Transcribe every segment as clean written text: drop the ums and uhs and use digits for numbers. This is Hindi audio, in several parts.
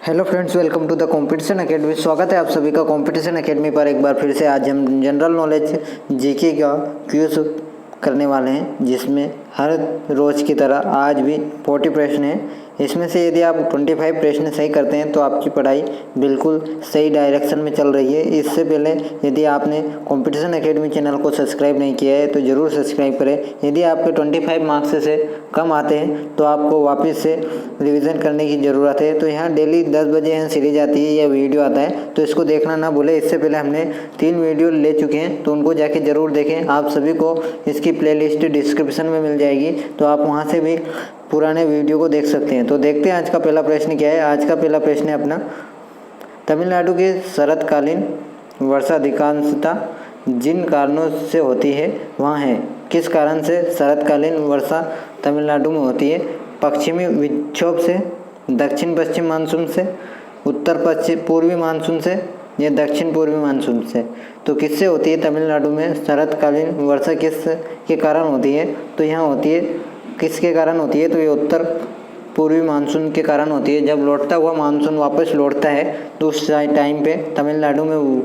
Hello friends, welcome to the competition academy. स्वागत है आप सभी का कंपटीशन एकेडमी पर एक बार फिर से। आज हम जनरल नॉलेज जीके का क्विज करने वाले हैं, जिसमें हर रोज़ की तरह आज भी 40 प्रश्न हैं। इसमें से यदि आप 25 प्रश्न सही करते हैं तो आपकी पढ़ाई बिल्कुल सही डायरेक्शन में चल रही है। इससे पहले यदि आपने कंपटीशन एकेडमी चैनल को सब्सक्राइब नहीं किया है तो ज़रूर सब्सक्राइब करें। यदि आपके 25 मार्क्स से कम आते हैं तो आपको वापस से रिवीजन करने की ज़रूरत है। तो यहाँ डेली 10 बजे यहाँ सीरीज आती है या वीडियो आता है, तो इसको देखना ना भूलें। इससे पहले हमने 3 वीडियो ले चुके हैं, तो उनको जाके ज़रूर देखें। आप सभी को इसकी प्लेलिस्ट डिस्क्रिप्शन में मिल जाएगी, तो आप वहाँ से भी पुराने वीडियो को देख सकते हैं। तो देखते हैं आज का पहला प्रश्न क्या है। आज का पहला प्रश्न है अपना, तमिलनाडु की शरतकालीन वर्षा अधिकांशता जिन कारणों से होती है वहाँ है। किस कारण से शरतकालीन वर्षा तमिलनाडु में होती है? पश्चिमी विक्षोभ से, दक्षिण पश्चिम मानसून से, उत्तर पश्चिम पूर्वी मानसून से या दक्षिण पूर्वी मानसून से। तो किससे होती है तमिलनाडु में शरतकालीन वर्षा? किस के कारण होती है? तो यहाँ होती है, किसके कारण होती है? तो ये उत्तर पूर्वी मानसून के कारण होती है। जब लौटता हुआ मानसून वापस लौटता है तो उस टाइम पे तमिलनाडु में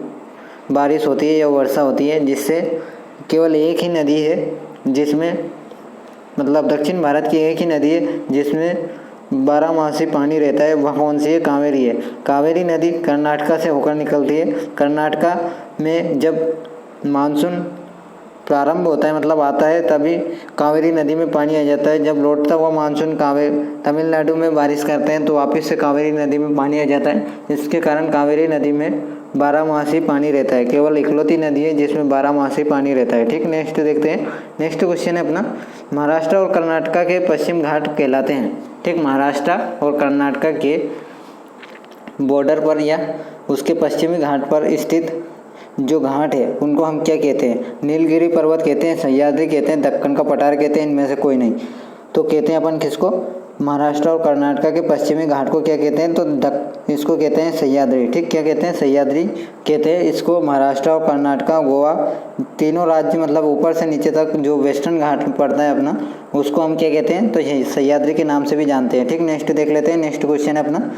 बारिश होती है या वर्षा होती है, जिससे केवल एक ही नदी है जिसमें, मतलब दक्षिण भारत की एक ही नदी है जिसमें 12 मासी पानी रहता है। वह कौन सी है? कावेरी है। कावेरी नदी कर्नाटका से होकर निकलती है। कर्नाटका में जब मानसून प्रारंभ होता है, मतलब आता है, तभी कावेरी नदी में पानी आ जाता है। जब लौटता हुआ मानसून तमिलनाडु में बारिश करते हैं तो वापस से कावेरी नदी में पानी आ जाता है। इसके कारण कावेरी नदी में 12 मासी पानी रहता है। केवल इकलौती नदी है जिसमें 12 मासी पानी रहता है। ठीक, नेक्स्ट देखते हैं। नेक्स्ट क्वेश्चन है अपना, महाराष्ट्र और कर्नाटका के पश्चिम घाट कहलाते हैं। ठीक, महाराष्ट्र और कर्नाटका के बॉर्डर पर या उसके पश्चिमी घाट पर स्थित जो घाट है उनको हम क्या कहते हैं? नीलगिरी पर्वत कहते हैं, सह्याद्री कहते हैं, दक्कन का पठार कहते हैं, इनमें से कोई नहीं। तो कहते हैं अपन किसको? महाराष्ट्र और कर्नाटका के पश्चिमी घाट को क्या कहते हैं? तो इसको कहते हैं सह्याद्री। ठीक, क्या कहते हैं? सह्याद्री कहते हैं इसको। महाराष्ट्र और कर्नाटका, गोवा, तीनों राज्य, मतलब ऊपर से नीचे तक जो वेस्टर्न घाट पड़ता है अपना, उसको हम क्या कहते हैं? तो यही सह्याद्री के नाम से भी जानते हैं। ठीक, नेक्स्ट देख लेते हैं। नेक्स्ट क्वेश्चन है अपना,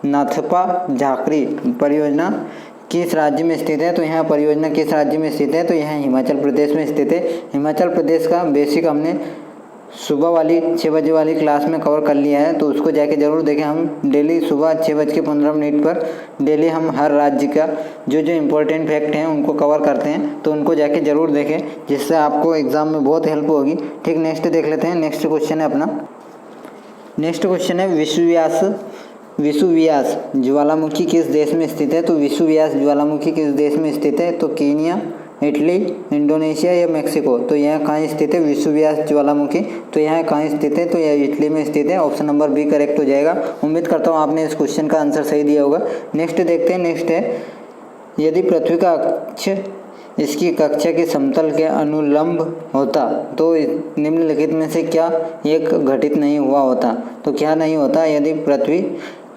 नाथपा झाकरी परियोजना किस राज्य में स्थित है? तो यहाँ परियोजना किस राज्य में स्थित है? तो यहाँ हिमाचल प्रदेश में स्थित है। हिमाचल प्रदेश का बेसिक हमने सुबह वाली 6 बजे वाली क्लास में कवर कर लिया है, तो उसको जाके ज़रूर देखें। हम डेली सुबह 6:15 पर डेली हम हर राज्य का जो जो इम्पोर्टेंट फैक्ट हैं उनको कवर करते हैं, तो उनको जाके ज़रूर देखें, जिससे आपको एग्ज़ाम में बहुत हेल्प होगी। ठीक, नेक्स्ट देख लेते हैं। नेक्स्ट क्वेश्चन है अपना, नेक्स्ट क्वेश्चन है, विसुवियास ज्वालामुखी किस देश में स्थित है? तो विसुवियास ज्वालामुखी किस देश में स्थित है? तो केन्या, इटली, इंडोनेशिया या मेक्सिको। तो यह कहाँ स्थित है विसुवियास ज्वालामुखी? तो यहाँ कहाँ स्थित है? तो यह इटली में स्थित है। ऑप्शन नंबर बी करेक्ट हो जाएगा। उम्मीद करता हूँ आपने इस क्वेश्चन का आंसर सही दिया होगा। नेक्स्ट देखते हैं। नेक्स्ट है, यदि पृथ्वी का अक्ष इसकी कक्षा के समतल के अनुलंब होता तो निम्नलिखित में से क्या एक घटित नहीं हुआ होता? तो क्या नहीं होता? यदि पृथ्वी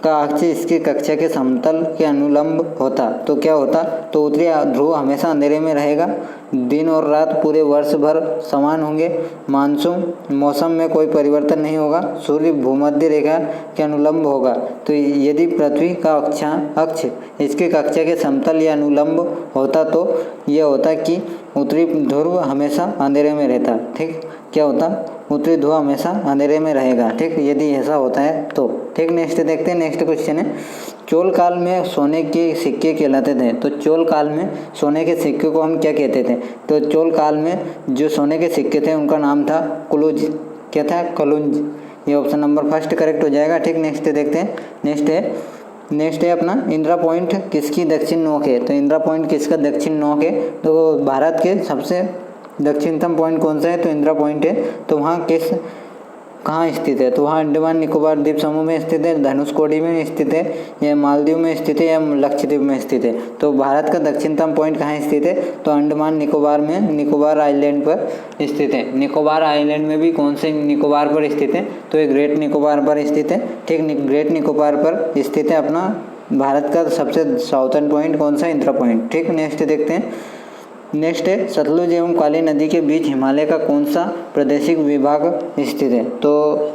का अक्ष इसकी कक्षा के समतल के अनुलंब होता तो क्या होता? तो उत्तरी ध्रुव हमेशा अंधेरे में रहेगा, दिन और रात पूरे वर्ष भर समान होंगे, मानसून मौसम में कोई परिवर्तन नहीं होगा, सूर्य भूमध्य रेखा के अनुलंब होगा। तो यदि पृथ्वी का अक्ष इसके कक्षा के समतल या अनुलंब होता तो यह होता कि उत्तरी ध्रुव हमेशा अंधेरे में रहता। ठीक, क्या होता? उत्तरी ध्रुव हमेशा अंधेरे में रहेगा। ठीक, यदि ऐसा होता है तो। ठीक, नेक्स्ट देखते हैं। नेक्स्ट क्वेश्चन है, चोल काल में सोने के सिक्के कहलाते थे। तो चोल काल में सोने के सिक्के को हम क्या कहते थे? तो चोल काल में जो सोने के सिक्के थे उनका नाम था कुलुज। क्या था? कलुंज। ये ऑप्शन नंबर फर्स्ट करेक्ट हो जाएगा। ठीक, नेक्स्ट देखते हैं। नेक्स्ट है अपना, इंदिरा पॉइंट किसकी दक्षिण नोक है? तो इंदिरा पॉइंट किसका दक्षिण नोक है? तो भारत के सबसे दक्षिणतम पॉइंट कौन सा है? तो इंदिरा पॉइंट है। तो वहाँ कहाँ स्थित है? तो वहाँ अंडमान निकोबार द्वीप समूह में स्थित है, धनुषकोडी में स्थित है, या मालदीव में स्थित है, या लक्षद्वीप में स्थित है। तो भारत का दक्षिणतम पॉइंट कहाँ स्थित है? तो अंडमान निकोबार में, निकोबार आइलैंड पर स्थित है। निकोबार आइलैंड में भी कौन से निकोबार पर स्थित है? तो ये ग्रेट निकोबार पर स्थित है। ठीक, ग्रेट निकोबार पर स्थित है अपना भारत का सबसे साउथर्न पॉइंट कौन सा? इंदिरा पॉइंट। ठीक, नेक्स्ट देखते हैं। नेक्स्ट है सतलुज एवं काली नदी के बीच हिमालय का कौन सा प्रादेशिक विभाग स्थित है। तो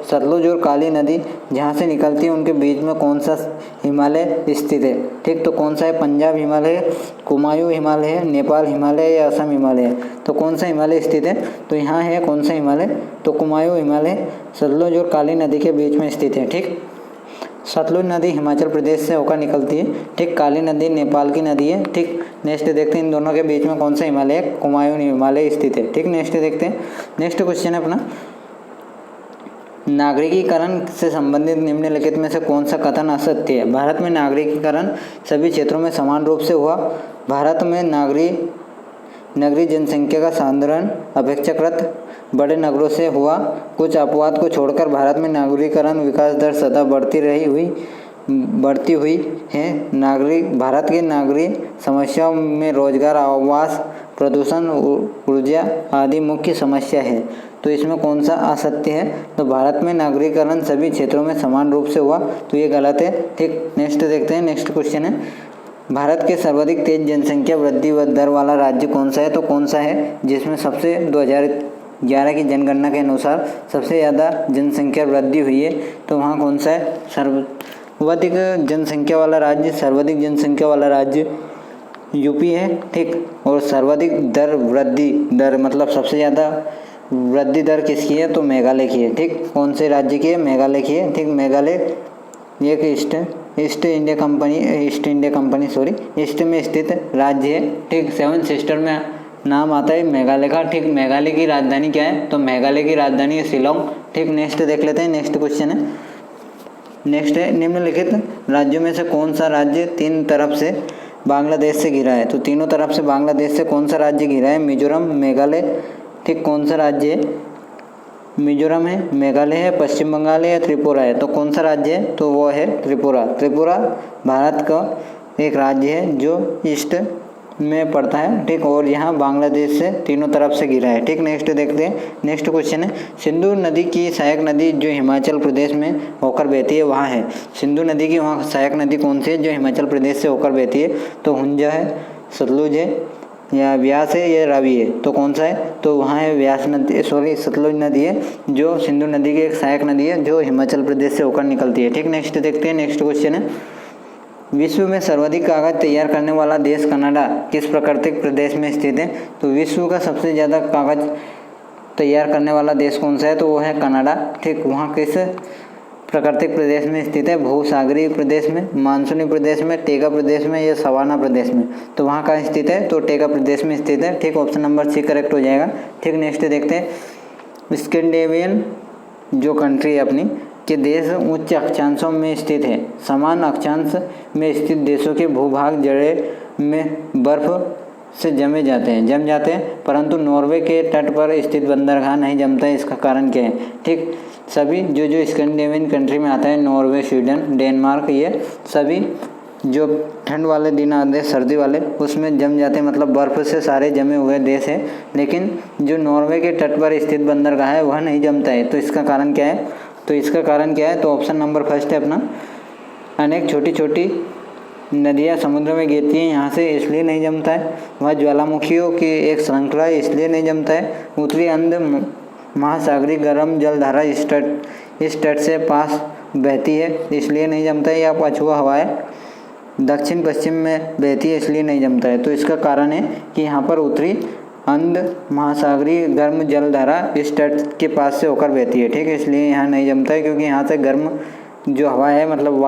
सतलुज और काली नदी जहाँ से निकलती है उनके बीच में कौन सा हिमालय स्थित है। ठीक, तो कौन सा है, पंजाब हिमालय, कुमायूं हिमालय है, नेपाल हिमालय या असम हिमालय है। तो कौन सा हिमालय स्थित है, तो यहाँ है कौन सा हिमालय, तो कुमायूं हिमालय सतलुज और काली नदी के बीच में स्थित है। ठीक, सतलुज नदी हिमाचल प्रदेश से होकर निकलती है। ठीक, काली नदी नेपाल की नदी है। ठीक, नेक्स्ट देखते हैं इन दोनों के बीच में कौन सा हिमालय है, कुमायूं हिमालय स्थित है। ठीक, नेक्स्ट देखते हैं। नेक्स्ट क्वेश्चन है अपना, नागरिकीकरण से संबंधित निम्नलिखित में से कौन सा कथन असत्य है। भारत में नागरिकीकरण सभी क्षेत्रों में समान रूप से हुआ। भारत में नगरीय जनसंख्या का सांद्रण अपेक्षाकृत बड़े नगरों से हुआ। कुछ अपवाद को छोड़कर भारत में नागरीकरण विकास दर सदा बढ़ती हुई है। भारत के नागरिक समस्याओं में रोजगार, आवास, प्रदूषण, ऊर्जा आदि मुख्य समस्या है। तो इसमें कौन सा असत्य है, तो भारत में नागरीकरण सभी क्षेत्रों में समान रूप से हुआ, तो ये गलत है। ठीक, नेक्स्ट देखते हैं। नेक्स्ट क्वेश्चन है, भारत के सर्वाधिक तेज जनसंख्या वृद्धि दर वाला राज्य कौन सा है। तो कौन सा है जिसमें सबसे 2011 की जनगणना के अनुसार सबसे ज़्यादा जनसंख्या वृद्धि हुई है, तो वहाँ कौन सा है, सर्वाधिक जनसंख्या वाला राज्य यूपी है। ठीक, और सर्वाधिक वृद्धि दर मतलब सबसे ज़्यादा वृद्धि दर किसकी है, तो मेघालय की है। ठीक, कौन से राज्य की है, मेघालय की है। ठीक, मेघालय एक ईस्ट में स्थित राज्य है। ठीक, 7 सिस्टर में नाम आता है मेघालय का। ठीक, मेघालय की राजधानी क्या है, तो मेघालय की राजधानी है शिलोंग। ठीक, नेक्स्ट देख लेते हैं। नेक्स्ट क्वेश्चन है, नेक्स्ट है निम्नलिखित राज्यों में से कौन सा राज्य 3 तरफ से बांग्लादेश से घिरा है। तो तीनों तरफ से बांग्लादेश से कौन सा राज्य घिरा है, मिजोरम, मेघालय। ठीक, कौन सा राज्य है, मिजोरम है, मेघालय है, पश्चिम बंगाल है या त्रिपुरा है। तो कौन सा राज्य है, तो वो है त्रिपुरा। त्रिपुरा भारत का एक राज्य है जो ईस्ट में पड़ता है। ठीक, और यहाँ बांग्लादेश से तीनों तरफ से घिरा है। ठीक, नेक्स्ट देखते हैं। नेक्स्ट क्वेश्चन है, सिंधु नदी की सहायक नदी जो हिमाचल प्रदेश में होकर बहती है वहाँ है। सिंधु नदी की वहाँ सहायक नदी कौन सी है जो हिमाचल प्रदेश से होकर बहती है, तो हुंजा है, सतलुज है या व्यास है या रावी है। तो कौन सा है, तो वहाँ है सतलुज नदी है जो सिंधु नदी की एक सहायक नदी है जो हिमाचल प्रदेश से होकर निकलती है। ठीक, नेक्स्ट देखते हैं। नेक्स्ट क्वेश्चन है, विश्व में सर्वाधिक कागज तैयार करने वाला देश कनाडा किस प्राकृतिक प्रदेश में स्थित है। तो विश्व का सबसे ज़्यादा कागज तैयार करने वाला देश कौन सा है, तो वो है कनाडा। ठीक, वहाँ किस प्राकृतिक प्रदेश में स्थित है, भूसागरीय प्रदेश में, मानसूनी प्रदेश में, टेगा प्रदेश में या सवाना प्रदेश में। तो वहाँ कहाँ स्थित है, तो टेगा प्रदेश में स्थित है। ठीक, ऑप्शन नंबर सी करेक्ट हो जाएगा। ठीक, नेक्स्ट देखते हैं। स्कैंडिनेवियन जो कंट्री है अपनी के देश उच्च अक्षांशों में स्थित है। समान अक्षांश में स्थित देशों के भूभाग जड़े में बर्फ से जम जाते हैं, परंतु नॉर्वे के तट पर स्थित बंदरगाह नहीं जमता है। इसका कारण क्या है। ठीक, सभी जो स्कैंडिनेवियन कंट्री में आता है, नॉर्वे, स्वीडन, डेनमार्क, ये सभी जो ठंड वाले दिन आते हैं, सर्दी वाले, उसमें जम जाते हैं, मतलब बर्फ़ से सारे जमे हुए देश है। लेकिन जो नॉर्वे के तट पर स्थित बंदरगाह है वह नहीं जमता है। तो इसका कारण क्या है, तो ऑप्शन नंबर फर्स्ट है अपना, अनेक छोटी छोटी नदियाँ समुद्र में गिरती हैं यहाँ से, इसलिए नहीं जमता है। वह ज्वालामुखियों की एक श्रृंखला है, इसलिए नहीं जमता है। उत्तरी अंध महासागरीय गर्म जलधारा इस तट से पास बहती है, इसलिए नहीं जमता है। या पछुआ हवाएं दक्षिण पश्चिम में बहती है, इसलिए नहीं जमता है। तो इसका कारण है कि यहाँ पर उत्तरी अंध महासागरीय गर्म जलधारा इस तट के पास से होकर बहती है। ठीक है, इसलिए यहाँ नहीं जमता है, क्योंकि यहाँ से गर्म जो हवा है मतलब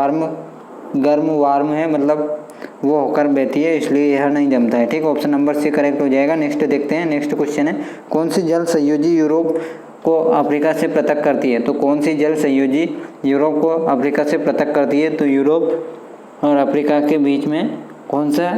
वार्म है, मतलब वो होकर बहती है, इसलिए यह नहीं जमता है। ठीक, ऑप्शन नंबर सी करेक्ट हो जाएगा। नेक्स्ट देखते हैं। नेक्स्ट क्वेश्चन है, कौन सी जल संयोजी यूरोप को अफ्रीका से पृथक करती है। तो कौन सी जल संयोजी यूरोप को अफ्रीका से पृथक करती है, तो यूरोप और अफ्रीका के बीच में कौन सा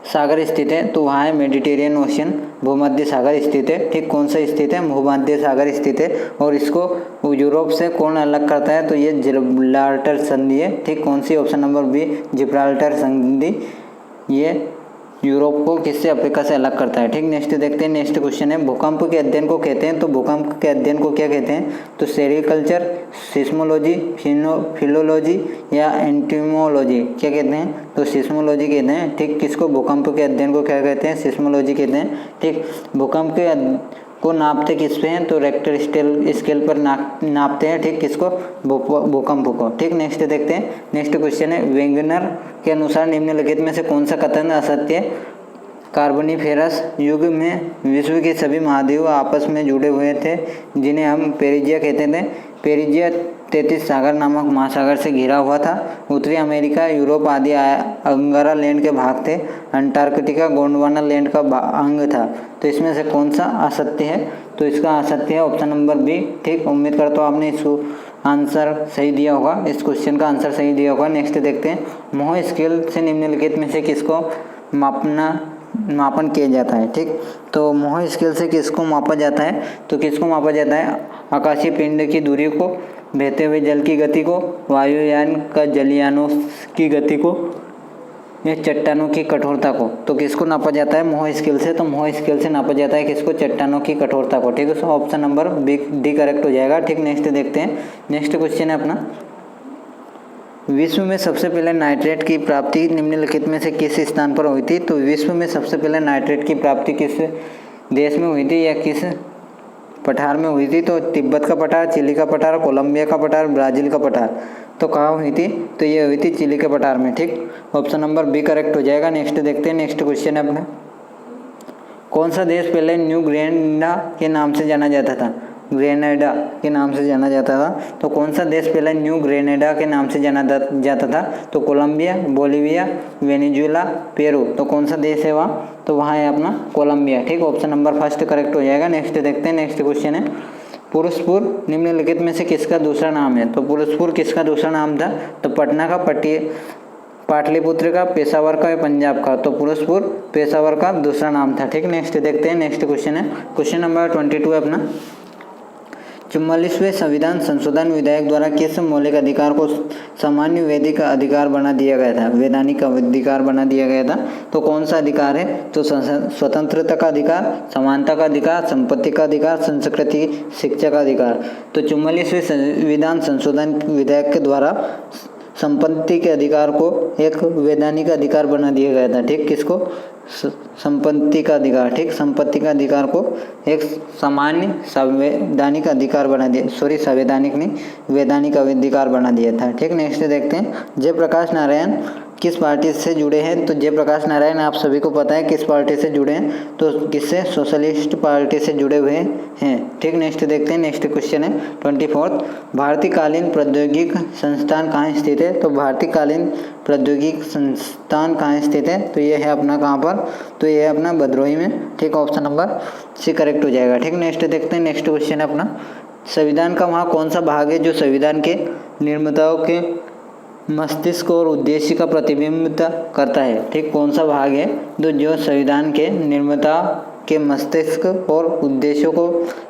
सागर स्थित है, तो वहाँ है मेडिटेरियन ओशियन, भूमध्य सागर स्थित है। ठीक, कौन सा स्थित है, भूमध्य सागर स्थित है। और इसको यूरोप से कौन अलग करता है, तो ये जिब्राल्टर संधि है। ठीक, कौन सी, ऑप्शन नंबर बी जिब्राल्टर संधि, ये यूरोप को किससे अफ्रीका से अलग करता है। ठीक, नेक्स्ट देखते हैं। नेक्स्ट क्वेश्चन है भूकंप के अध्ययन को कहते हैं, तो भूकंप के अध्ययन को क्या कहते हैं, तो सेरिकल्चर, सिस्मोलॉजी, फिलोलॉजी या एंटीमोलॉजी, क्या कहते हैं, तो सिस्मोलॉजी कहते हैं। ठीक, किसको, भूकंप के अध्ययन को क्या कहते हैं, सिस्मोलॉजी कहते हैं। ठीक, भूकंप के को नापते किस पे हैं, तो रेक्टर स्केल पर नापते हैं। ठीक, किसको, भूकंप को। ठीक, नेक्स्ट देखते हैं। नेक्स्ट क्वेश्चन है वेगनर के अनुसार निम्नलिखित में से कौन सा कथन असत्य है। कार्बोनिफेरस युग में विश्व के सभी महाद्वीप आपस में जुड़े हुए थे, जिन्हें हम पेरिजिया कहते थे। पेरिजिया 33 सागर नामक महासागर से घिरा हुआ था। उत्तरी अमेरिका, यूरोप आदि अंगारा लैंड के भाग थे। अंटार्कटिका गोंडवाना लैंड का अंग था। तो इसमें से कौन सा असत्य है, तो इसका असत्य है ऑप्शन नंबर बी। ठीक, उम्मीद करता हूँ आपने इसको आंसर सही दिया होगा, इस क्वेश्चन का आंसर सही दिया होगा। नेक्स्ट देखते हैं मोह स्केल से निम्नलिखित में से किसको मापन किया जाता है। ठीक, तो मोह स्केल से किसको मापा जाता है, तो किसको मापा जाता है, आकाशीय पिंड की दूरी को, बहते हुए जल की गति को, वायुयान का जलयानों की गति को या चट्टानों की कठोरता को। तो किसको नापा जाता है मोह स्केल से, तो मोह स्केल से नापा जाता है किसको, चट्टानों की कठोरता को। ठीक है, तो option number b d correct हो जाएगा। ठीक, नेक्स्ट देखते हैं। नेक्स्ट क्वेश्चन है अपना विश्व में सबसे पहले नाइट्रेट की प्राप्ति निम्नलिखित में से किस स्थान पर हुई थी। तो विश्व में सबसे पहले नाइट्रेट की प्राप्ति किस देश में हुई थी या किस पठार में हुई थी, तो तिब्बत का पठार, चिली का पठार, कोलंबिया का पठार, ब्राज़ील का पठार। तो कहाँ हुई थी, तो ये हुई थी चिली के पठार में। ठीक, ऑप्शन नंबर बी करेक्ट हो जाएगा। नेक्स्ट देखते हैं। नेक्स्ट क्वेश्चन है अपना कौन सा देश पहले न्यू ग्रेनेडा के नाम से जाना जाता था, ग्रेनेडा के नाम से जाना जाता था। तो कौन सा देश पहले न्यू ग्रेनेडा के नाम से जाना जाता था, तो कोलंबिया, बोलिविया, वेनेजुएला, पेरू। तो कौन सा देश है वहाँ, तो वहाँ है अपना कोलंबिया। ठीक, ऑप्शन नंबर फर्स्ट करेक्ट हो जाएगा। नेक्स्ट देखते हैं। नेक्स्ट क्वेश्चन है पुरुषपुर निम्नलिखित में से किसका दूसरा नाम है। तो पुरुषपुर किसका दूसरा नाम था, तो पटना का, पाटलिपुत्र का, पेशावर का या पंजाब का। तो पुरुषपुर पेशावर का दूसरा नाम था। ठीक, नेक्स्ट देखते हैं। नेक्स्ट क्वेश्चन है क्वेश्चन नंबर 22 है अपना 44वें संविधान संशोधन विधेयक द्वारा किस मौलिक अधिकार को सामान्य वैधिक अधिकार बना दिया गया था, वैधानिक अधिकार बना दिया गया था। तो कौन सा अधिकार है, तो स्वतंत्रता का अधिकार, समानता का अधिकार, संपत्ति का अधिकार, संस्कृति शिक्षा का अधिकार। तो 44वें संविधान संशोधन विधेयक के द्वारा संपत्ति के अधिकार को एक वैधानिक अधिकार बना दिया गया था। ठीक, किसको, संपत्ति का अधिकार। ठीक, संपत्ति का अधिकार को एक सामान्य संवैधानिक अधिकार बना दिया, संवैधानिक नहीं, वैधानिक अधिकार बना दिया था। ठीक, नेक्स्ट देखते हैं। जयप्रकाश नारायण किस पार्टी से जुड़े हैं, तो जयप्रकाश नारायण आप सभी को पता है किस पार्टी से जुड़े हैं, तो किससे, सोशलिस्ट पार्टी से जुड़े हुए हैं। ठीक, नेक्स्ट देखते हैं। नेक्स्ट क्वेश्चन है 24 भारतीय कालीन प्रौद्योगिक संस्थान कहाँ स्थित है। तो भारतीय कालीन प्रौद्योगिक संस्थान कहाँ स्थित है, तो ये है अपना कहाँ पर, तो ये है अपना भदोही में। ठीक, ऑप्शन नंबर सी करेक्ट हो जाएगा। ठीक, नेक्स्ट देखते हैं। नेक्स्ट क्वेश्चन है अपना संविधान का वहाँ कौन सा भाग है जो संविधान के निर्माताओं के मस्तिष्क और उद्देश्य का प्रतिबिंबित करता है। ठीक, कौन सा भाग है जो संविधान के निर्माता के मस्तिष्क और उद्देश्यों को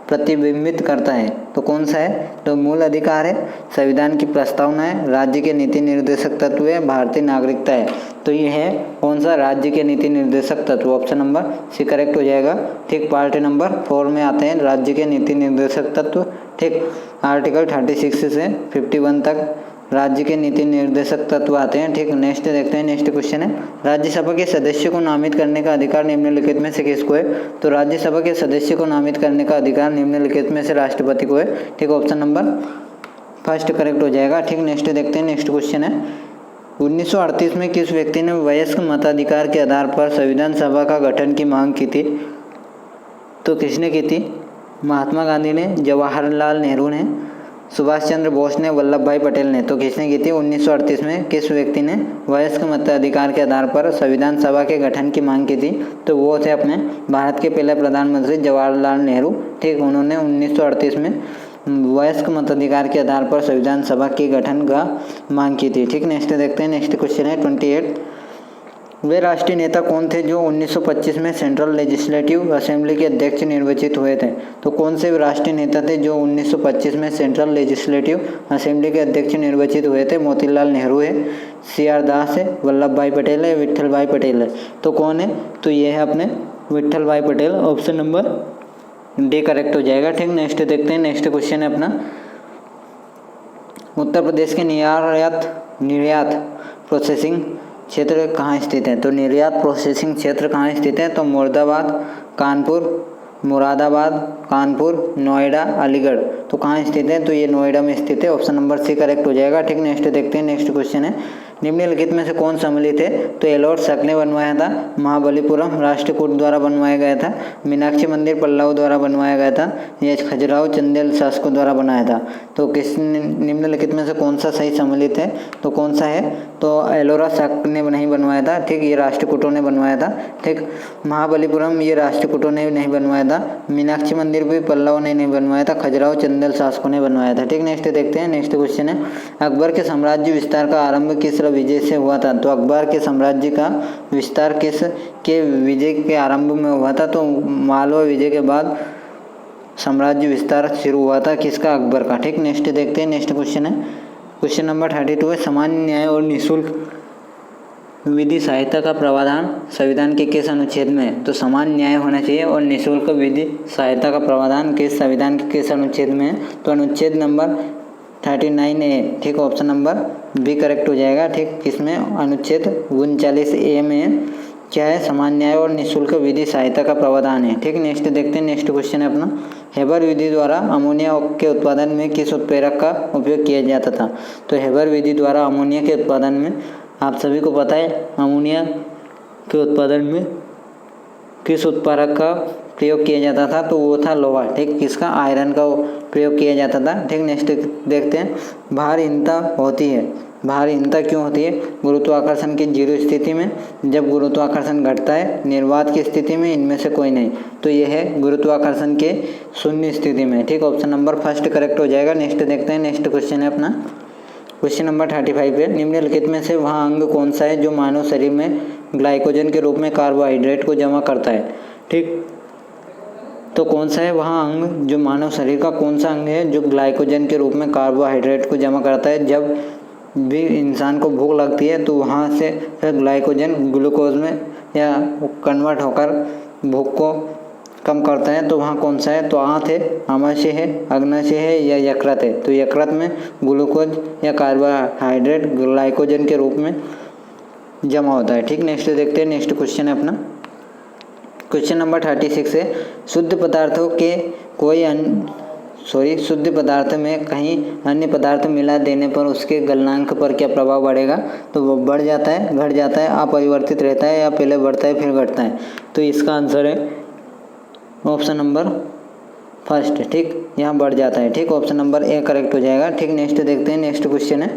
प्रतिबिंबित करता है, तो कौन सा है, तो मूल अधिकार है, संविधान की प्रस्तावना है, राज्य के नीति निर्देशक तत्व है, भारतीय नागरिकता है। तो ये है कौन सा, राज्य के नीति निर्देशक तत्व। ऑप्शन नंबर सी करेक्ट हो जाएगा। ठीक, पार्ट नंबर 4 में आते हैं राज्य के नीति निर्देशक तत्व। ठीक, आर्टिकल 36 से 51 तक राज्य के नीति निर्देशक तत्व आते हैं। ठीक, नेक्स्ट देखते हैं। नेक्स्ट क्वेश्चन है राज्यसभा के सदस्य को नामित करने का अधिकार निम्नलिखित में से किसको है। तो राज्यसभा के सदस्य को नामित करने का अधिकार निम्नलिखित में से राष्ट्रपति को है। ठीक, ऑप्शन नंबर फर्स्ट करेक्ट हो जाएगा। ठीक, नेक्स्ट देखते हैं। नेक्स्ट क्वेश्चन है 1938 में किस व्यक्ति ने वयस्क मताधिकार के आधार पर संविधान सभा का गठन की मांग की थी। तो किसने की थी, महात्मा गांधी ने, जवाहरलाल नेहरू ने, सुभाष चंद्र बोस ने, वल्लभ भाई पटेल ने। तो किसने की थी 1938 में किस व्यक्ति ने वयस्क मताधिकार के आधार पर संविधान सभा के गठन की मांग की थी, तो वो थे अपने भारत के पहले प्रधानमंत्री जवाहरलाल नेहरू। ठीक, उन्होंने 1938 में वयस्क मताधिकार के आधार पर संविधान सभा के गठन का मांग की थी। ठीक, नेक्स्ट देखते हैं। नेक्स्ट क्वेश्चन है 28 वे राष्ट्रीय नेता कौन थे जो 1925 में सेंट्रल लेजिस्लेटिव असेंबली के अध्यक्ष निर्वाचित हुए थे? तो कौन से राष्ट्रीय नेता थे जो 1925 में सेंट्रल लेजिस्लेटिव असेंबली के अध्यक्ष निर्वाचित हुए थे? मोतीलाल नेहरू है, CR दास है, वल्लभ भाई पटेल है, विट्ठल भाई पटेल है। तो कौन है? तो ये है अपने विट्ठल भाई Patel. Option number D correct हो जाएगा। ठीक, नेक्स्ट देखते हैं। नेक्स्ट क्वेश्चन है अपना, उत्तर प्रदेश के निर्यात प्रोसेसिंग क्षेत्र कहाँ स्थित है? तो निर्यात प्रोसेसिंग क्षेत्र कहाँ स्थित है? तो मुरादाबाद, कानपुर, नोएडा, अलीगढ़। तो कहाँ स्थित है? तो ये नोएडा में स्थित है। ऑप्शन नंबर सी करेक्ट हो जाएगा। ठीक, नेक्स्ट देखते हैं। नेक्स्ट क्वेश्चन है, निम्नलिखित में से कौन सम्मिलित है? तो एलोर शक ने बनवाया था, महाबलीपुरम राष्ट्रकूट द्वारा बनवाया गया था, मीनाक्षी मंदिर पल्लव द्वारा बनवाया गया था, या खजुराहो चंदेल शासकों द्वारा बनाया था। तो किस निम्नलिखित में से कौन सा सही सम्मिलित है? तो कौन सा है? तो एलोरा शक ने नहीं बनवाया था। ठीक, ये राष्ट्रकूटों ने बनवाया था। ठीक, महाबलीपुरम ये राष्ट्रकूटों ने नहीं बनवाया था, मीनाक्षी मंदिर भी पल्लव ने नहीं बनवाया था, खजुराहो चंदेल शासकों ने बनवाया था। ठीक, नेक्स्ट देखते हैं। नेक्स्ट क्वेश्चन है, अकबर के साम्राज्य विस्तार का आरंभ किस विजय से हुआ था? तो अकबर के साम्राज्य का विस्तार किस के विजय के आरंभ में हुआ था? तो मालवा विजय के बाद साम्राज्य विस्तार शुरू हुआ था किसका? अकबर का। ठीक, नेक्स्ट देखते हैं। नेक्स्ट क्वेश्चन है, क्वेश्चन नंबर 32 है, सामान्य न्याय और निःशुल्क विधि सहायता का प्रावधान संविधान के किस अनुच्छेद में है? तो समान न्याय होना चाहिए और निःशुल्क विधि सहायता का प्रावधान किस संविधान के किस अनुच्छेद में है? तो अनुच्छेद नंबर 39A। ठीक, ऑप्शन नंबर बी करेक्ट हो जाएगा। ठीक, किसमें? अनुच्छेद 39A में क्या है? समान न्याय और निःशुल्क विधि सहायता का प्रावधान है। ठीक, नेक्स्ट देखते हैं। नेक्स्ट क्वेश्चन है अपना, हेबर विधि द्वारा अमोनिया के उत्पादन में किस उत्प्रेरक का उपयोग किया जाता था? तो हेबर विधि द्वारा अमोनिया के उत्पादन में, आप सभी को पता है, अमोनिया के उत्पादन में किस उत्प्रेरक का प्रयोग किया जाता था? तो वो था लोहा। ठीक, किसका? आयरन का प्रयोग किया जाता था। ठीक, नेक्स्ट देखते हैं, भारहीनता होती है, भारहीनता क्यों होती है? गुरुत्वाकर्षण की जीरो स्थिति में, जब गुरुत्वाकर्षण घटता है, निर्वात की स्थिति में, इनमें से कोई नहीं। तो ये है गुरुत्वाकर्षण के शून्य स्थिति में। ठीक, ऑप्शन नंबर फर्स्ट करेक्ट हो जाएगा। नेक्स्ट देखते हैं। नेक्स्ट क्वेश्चन है अपना, क्वेश्चन नंबर 35 है, निम्नलिखित में से वह अंग कौन सा है जो मानव शरीर में ग्लाइकोजन के रूप में कार्बोहाइड्रेट को जमा करता है? ठीक, तो कौन सा है वह अंग, जो मानव शरीर का कौन सा अंग है जो ग्लाइकोजन के रूप में कार्बोहाइड्रेट को जमा करता है? जब भी इंसान को भूख लगती है तो वहाँ से फिर ग्लाइकोजन ग्लूकोज में या कन्वर्ट होकर भूख को कम करता है। तो वहाँ कौन सा है? तो आंत है, आमाशय है, अग्नाशय है, या यकृत है? तो यकृत में ग्लूकोज या कार्बोहाइड्रेट ग्लाइकोजन के रूप में जमा होता है। ठीक, नेक्स्ट देखते हैं। नेक्स्ट क्वेश्चन है अपना, क्वेश्चन नंबर 36 है, शुद्ध पदार्थों के शुद्ध पदार्थ में कहीं अन्य पदार्थ मिला देने पर उसके गलनांक पर क्या प्रभाव बढ़ेगा? तो वो बढ़ जाता है, घट जाता है, अपरिवर्तित रहता है, या पहले बढ़ता है फिर घटता है? तो इसका आंसर है ऑप्शन नंबर फर्स्ट। ठीक, यहाँ बढ़ जाता है। ठीक, ऑप्शन नंबर ए करेक्ट हो जाएगा। ठीक, नेक्स्ट देखते हैं। नेक्स्ट क्वेश्चन है,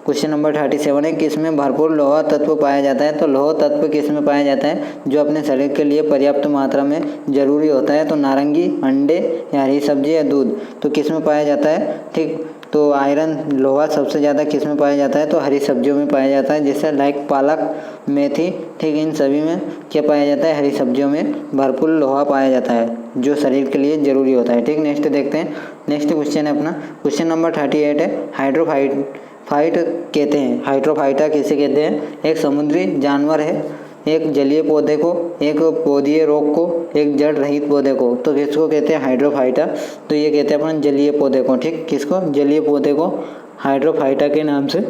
क्वेश्चन नंबर 37 है, किसमें भरपूर लौह तत्व पाया जाता है? तो लौह तत्व किसमें पाया जाता है जो अपने शरीर के लिए पर्याप्त मात्रा में जरूरी होता है? तो नारंगी, अंडे, या हरी सब्जी, या दूध? तो किसमें पाया जाता है? ठीक, तो आयरन, लोहा सबसे ज़्यादा किसमें पाया जाता है? तो हरी सब्जियों में पाया जाता है, जैसे लाइक पालक, मेथी। ठीक, इन सभी में क्या पाया जाता है? हरी सब्जियों में भरपूर लोहा पाया जाता है जो शरीर के लिए ज़रूरी होता है। ठीक, नेक्स्ट देखते हैं। नेक्स्ट क्वेश्चन है अपना, क्वेश्चन नंबर 38 है, हाइड्रोफाइट कहते हैं, हाइड्रोफाइटा किसे कहते हैं? एक समुद्री जानवर है, एक जलीय पौधे को, एक पौधीय रोग को, एक जड़ रहित पौधे को। तो किसको कहते हैं? हाइड्रोफाइटा। तो ये कहते हैं अपन जलीय पौधे को। ठीक, किसको? जलीय पौधे को हाइड्रोफाइटा के नाम से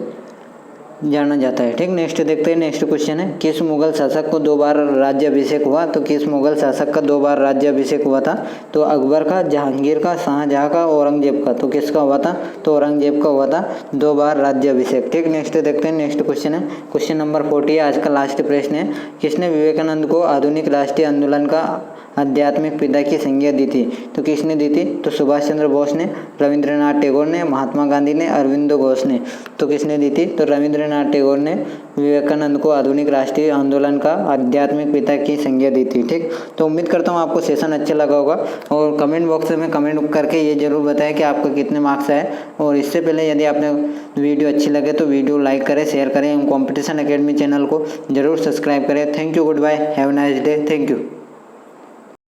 जाना जाता है। ठीक, नेक्स्ट देखते हैं। नेक्स्ट क्वेश्चन है, किस मुगल शासक को 2 बार राज्याभिषेक हुआ? तो किस मुगल शासक का 2 बार राज्याभिषेक हुआ था? तो अकबर का, जहांगीर का, शाहजहां का, औरंगजेब का? तो किसका हुआ था? तो औरंगजेब का हुआ था 2 बार राज्याभिषेक। ठीक, नेक्स्ट देखते हैं। नेक्स्ट क्वेश्चन है, क्वेश्चन नंबर 40 है, आज का लास्ट प्रश्न है, किसने विवेकानंद को आधुनिक राष्ट्रीय आंदोलन का आध्यात्मिक पिता की संज्ञा दी थी। तो किसने दी थी? तो सुभाष चंद्र बोस ने, रविंद्रनाथ टैगोर ने, महात्मा गांधी ने, अरविंदो घोष ने। तो किसने दी थी? तो रविंद्रनाथ टैगोर ने विवेकानंद को आधुनिक राष्ट्रीय आंदोलन का आध्यात्मिक पिता की संज्ञा दी थी। ठीक, तो उम्मीद करता हूँ आपको सेशन अच्छा लगा होगा और कमेंट बॉक्स में कमेंट करके ये जरूर बताएं कि आपको कितने मार्क्स आए। और इससे पहले यदि आपने वीडियो अच्छी लगे तो वीडियो लाइक करें, शेयर करें, कॉम्पिटिशन एकेडमी चैनल को जरूर सब्सक्राइब करें। Thank you, good bye, have a nice day, thank you.